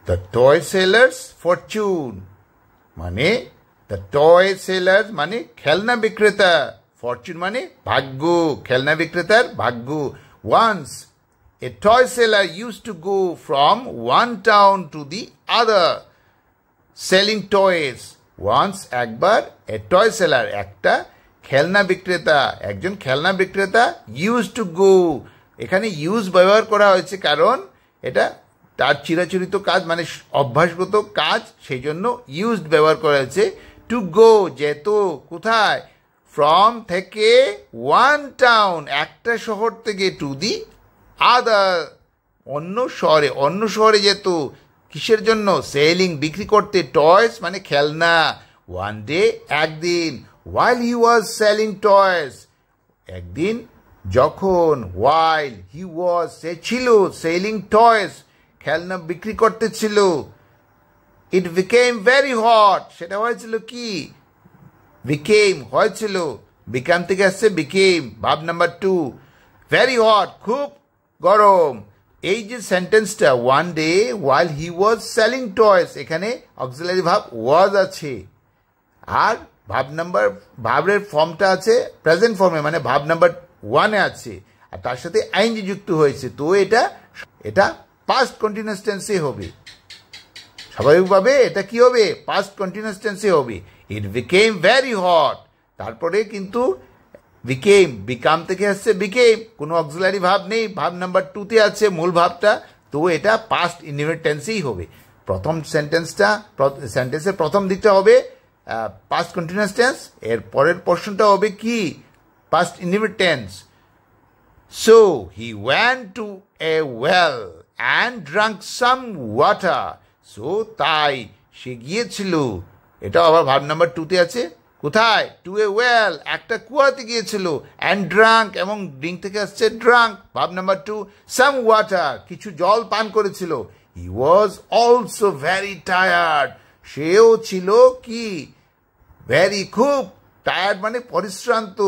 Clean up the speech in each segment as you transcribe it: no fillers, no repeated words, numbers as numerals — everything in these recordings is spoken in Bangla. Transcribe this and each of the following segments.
The toy seller's fortune মানে the toy sellers মানে খেলনা বিক্রেতা, fortune মানে ভাগ্য, খেলনা বিক্রেতার ভাগ্য। Once a toy seller used to go from one town to the other selling toys. Once একবার a toy seller একটা খেলনা বিক্রেতা, একজন খেলনা বিক্রেতা used to go, এখানে use ব্যবহার করা হয়েছে কারণ এটা তার চিরাচরিত কাজ মানে অভ্যাসগত কাজ, সেই জন্য used ব্যবহার করা হয়েছে। to go যেত কোথায়, from থেকে one town একটা শহর থেকে to the other অন্য শহরে যেত কিসের জন্য, সেলিং বিক্রি করতে, টয়স মানে খেলনা। one day একদিন, while he was selling toys একদিন যখন, while he was সে ছিল selling toys খেলনা বিক্রি করতে ছিল, it became very hot সেটা হয়েছিল কি, became হয়েছিল, become থেকে আসছে became, ভাব নাম্বার 2, very hot খুব গরম। এই যে সেন্টেন্সটা one day while he was selling toys, এখানে অক্সিলারি ভাব was আছে আর ভাবের ফর্মটা আছে প্রেজেন্ট ফর্মে মানে ভাব নাম্বার 1 এ আছে আর তার সাথে আইএনজি যুক্ত হয়েছে, তো এটা পাস্ট কন্টিনিউয়াস টেন্সে হবে, স্বাভাবিকভাবে এটা কি হবে, পাস্ট কন্টিনিউয়াস টেন্সে হবে। ইট বিকেম ভেরি হট, তারপরে কিন্তু বিকাম থেকে আসছে বিকেম, কোনো অক্সিলারি ভাব নেই, ভাব নাম্বার 2 তে আছে মূল ভাবটা, তো এটা পাস্ট ইনডিফিনিট টেন্সেই হবে। প্রথম সেন্টেন্সের প্রথম দিকটা হবে পাস্ট কন্টিনিউয়াস টেন্স, এর পরের পোরশনটা হবে কি, past indefinite tense. So he went to a well and drank some water. So তাই সে গিয়েছিল, এটা আবার ভাব নাম্বার 2 তে আছে, কোথায়, to a well একটা কুয়াতে গিয়েছিল, and drank এবং ড্রিঙ্ক থেকে আসছে ড্রাঙ্ক, ভাব নাম্বার 2, some water কিছু জল পান করেছিল। He was also very tired সেও ছিল কি, very খুব, টায়ার্ড মানে পরিশ্রান্ত।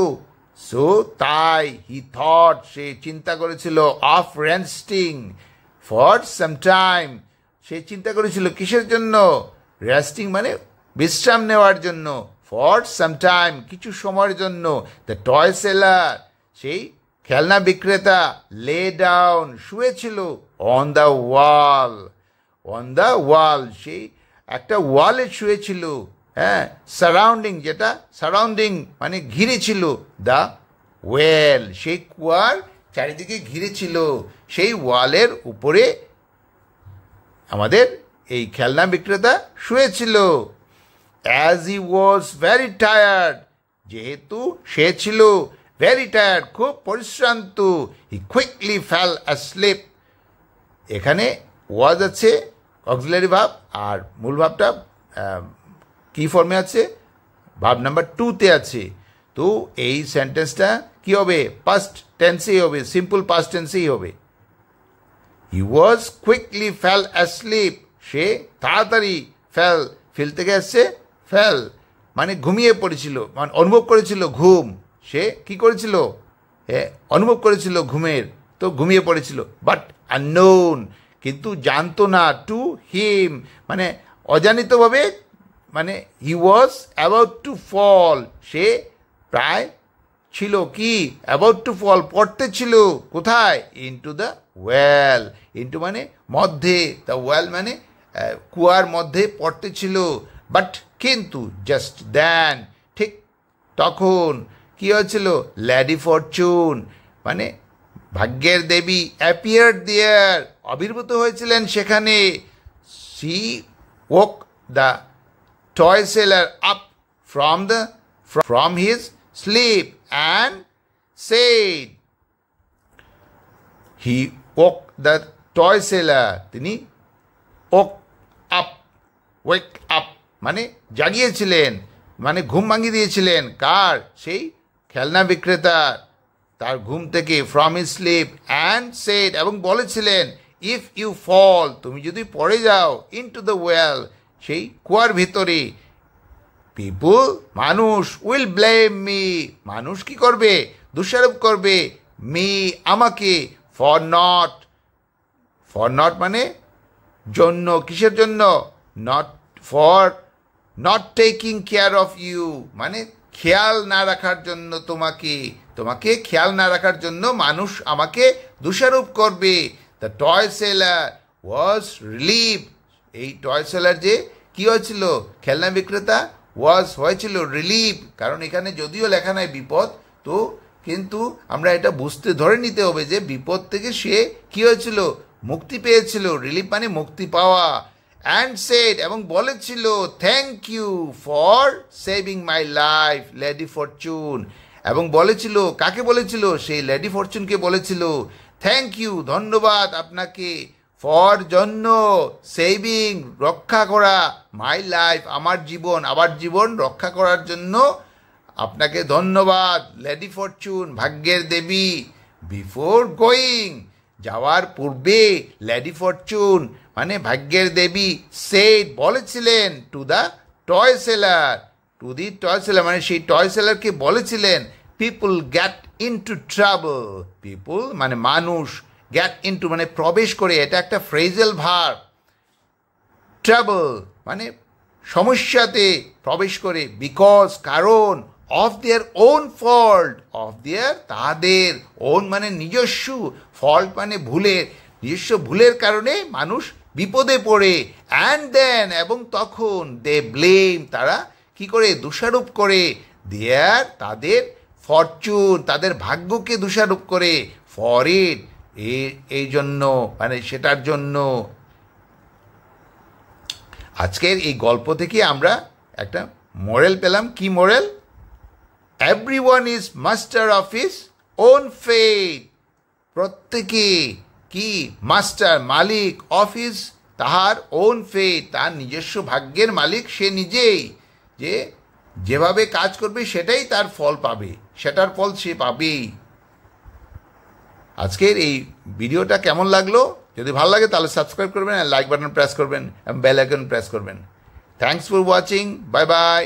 So তাই he thought সে চিন্তা করেছিল of resting for some time সে চিন্তা করেছিল কিসের জন্য, রেস্টিং মানে বিশ্রাম নেওয়ার জন্য, for some time কিছু সময়ের জন্য। the toy seller সেই খেলনা বিক্রেতা lay down শুয়েছিল on the wall সেই একটা ওয়ালে শুয়েছিল, হ্যাঁ, সারাউন্ডিং যেটা সারাউন্ডিং মানে ঘিরে ছিল, দ্য ওয়েল সেই কুয়ার চারিদিকে ঘিরে ছিল, সেই ওয়ালের উপরে আমাদের এই খেলনা বিক্রেতা শুয়েছিল। As he was very tired যেহেতু সে ছিল ভেরি টায়ার্ড খুব পরিশ্রান্ত, হি কুইকলি ফেল অ্যাসলিপ, এখানে ওয়াজ আছে অক্সিলারি ভাব আর মূল ভাবটা কি ফর্মে আছে, ভাব নাম্বার 2 তে আছে, তো এই সেন্টেন্সটা কি হবে, পাস্ট টেন্সেই হবে, সিম্পল পাস্ট টেন্সেই হবে। হি ওয়াজ কুইকলি ফেল অ্যাসলিপ সে তাড়াতাড়ি, ফেল থেকে আসছে ফেল মানে ঘুমিয়ে পড়েছিল, মানে অনুভব করেছিল ঘুম, সে কি করেছিল, অনুভব করেছিল ঘুমের, তো ঘুমিয়ে পড়েছিল। বাট আননোন কিন্তু জানতো না, টু হিম মানে অজানিতভাবে, মানে হি ওয়াজ অ্যাবাউট টু ফল সে প্রায় ছিল কি, অ্যাবাউট টু ফল পড়তে ছিল কোথায়, ইনটু দ্য ওয়েল, ইনটু মানে মধ্যে, দ্য ওয়েল মানে কুয়ার মধ্যে পড়তে ছিল। বাট কিন্তু জাস্ট দেন ঠিক তখন কি হয়েছিল, লেডি ফরচুন মানে ভাগ্যের দেবী অ্যাপিয়ার্ড দেয়ার আবির্ভূত হয়েছিলেন সেখানে। She woke the toy seller up from his sleep and said, he woke the toy seller তিনি wake up মানে জাগিয়েছিলেন, মানে ঘুম ভাঙিয়ে দিয়েছিলেন কার, সেই খেলনা বিক্রেতা তার ঘুম থেকে, from his sleep and said এবং বলেছিলেন, if you fall তুমি যদি পড়ে যাও, into the well সেই কুয়ার ভিতরে, পিপুল মানুষ, উইল ব্লেম মি মানুষ কি করবে, দোষারোপ করবে, মি আমাকে, ফর নট মানে জন্য, কিসের জন্য? Not for not taking care of you, মানে খেয়াল না রাখার জন্য, তোমাকে খেয়াল না রাখার জন্য মানুষ আমাকে দোষারোপ করবে। The toy seller was relieve, এই টয় সেলার যে কি হয়েছিল, খেলনা বিক্রেতা হয়েছিল রিলিভ, কারণ এখানে যদিও লেখা নাই বিপদ, তো কিন্তু আমরা এটা বুঝতে ধরে নিতে হবে যে বিপদ থেকে সে কি হয়েছিল, মুক্তি পেয়েছিল। রিলিফ মানে মুক্তি পাওয়া। অ্যান্ড সেড, এবং বলেছিল, thank you for saving my life lady fortune, এবং বলেছিল, কাকে বলেছিল, সেই লেডি ফরচুনকে বলেছিল, থ্যাংক ইউ, ধন্যবাদ আপনাকে, ফর জন্য, সেভিং রক্ষা করা, মাই লাইফ আমার জীবন রক্ষা করার জন্য আপনাকে ধন্যবাদ, লেডি ফরচুন ভাগ্যের দেবী। বিফোর গোয়িং, যাওয়ার পূর্বে, লেডি ফরচুন মানে ভাগ্যের দেবী, সেড বলেছিলেন, টু দি টয় সেলার মানে সেই টয় সেলারকে বলেছিলেন, people gate into trouble, people মানে মানুষ, গেট ইনটু মানে প্রবেশ করে, এটা একটা ফ্রেজাল ভার্ব। ট্রাবল মানে সমস্যাতে প্রবেশ করে, বিকজ কারণ, অফ দেয়ার ওন ফল্ট, তাদের, ওন মানে নিজস্ব, ফল্ট মানে নিজস্ব ভুলের কারণে মানুষ বিপদে পড়ে। অ্যান্ড দেন, এবং তখন, দে ব্লেম, তারা কি করে, দোষারোপ করে, তাদের ফরচুন, তাদের ভাগ্যকে দোষারোপ করে, ফর ইট, এই জন্য মানে সেটার জন্য। আজকের এই গল্প থেকে আমরা একটা মোরাল পেলাম। কি moral? Everyone is master of his own fate, প্রত্যেকে কি, মাস্টার মালিক, অফ হিজ তাহার ওন ফেট, তার নিজস্ব ভাগ্যের মালিক সে নিজেই, যেভাবে কাজ করবে সেটাই তার ফল পাবে, সেটার ফল সে পাবেই। আজকের এই ভিডিওটা কেমন লাগলো? যদি ভালো লাগে তাহলে সাবস্ক্রাইব করবেন, লাইক বাটন প্রেস করবেন এবং বেল আইকন প্রেস করবেন। Thanks for watching, bye bye.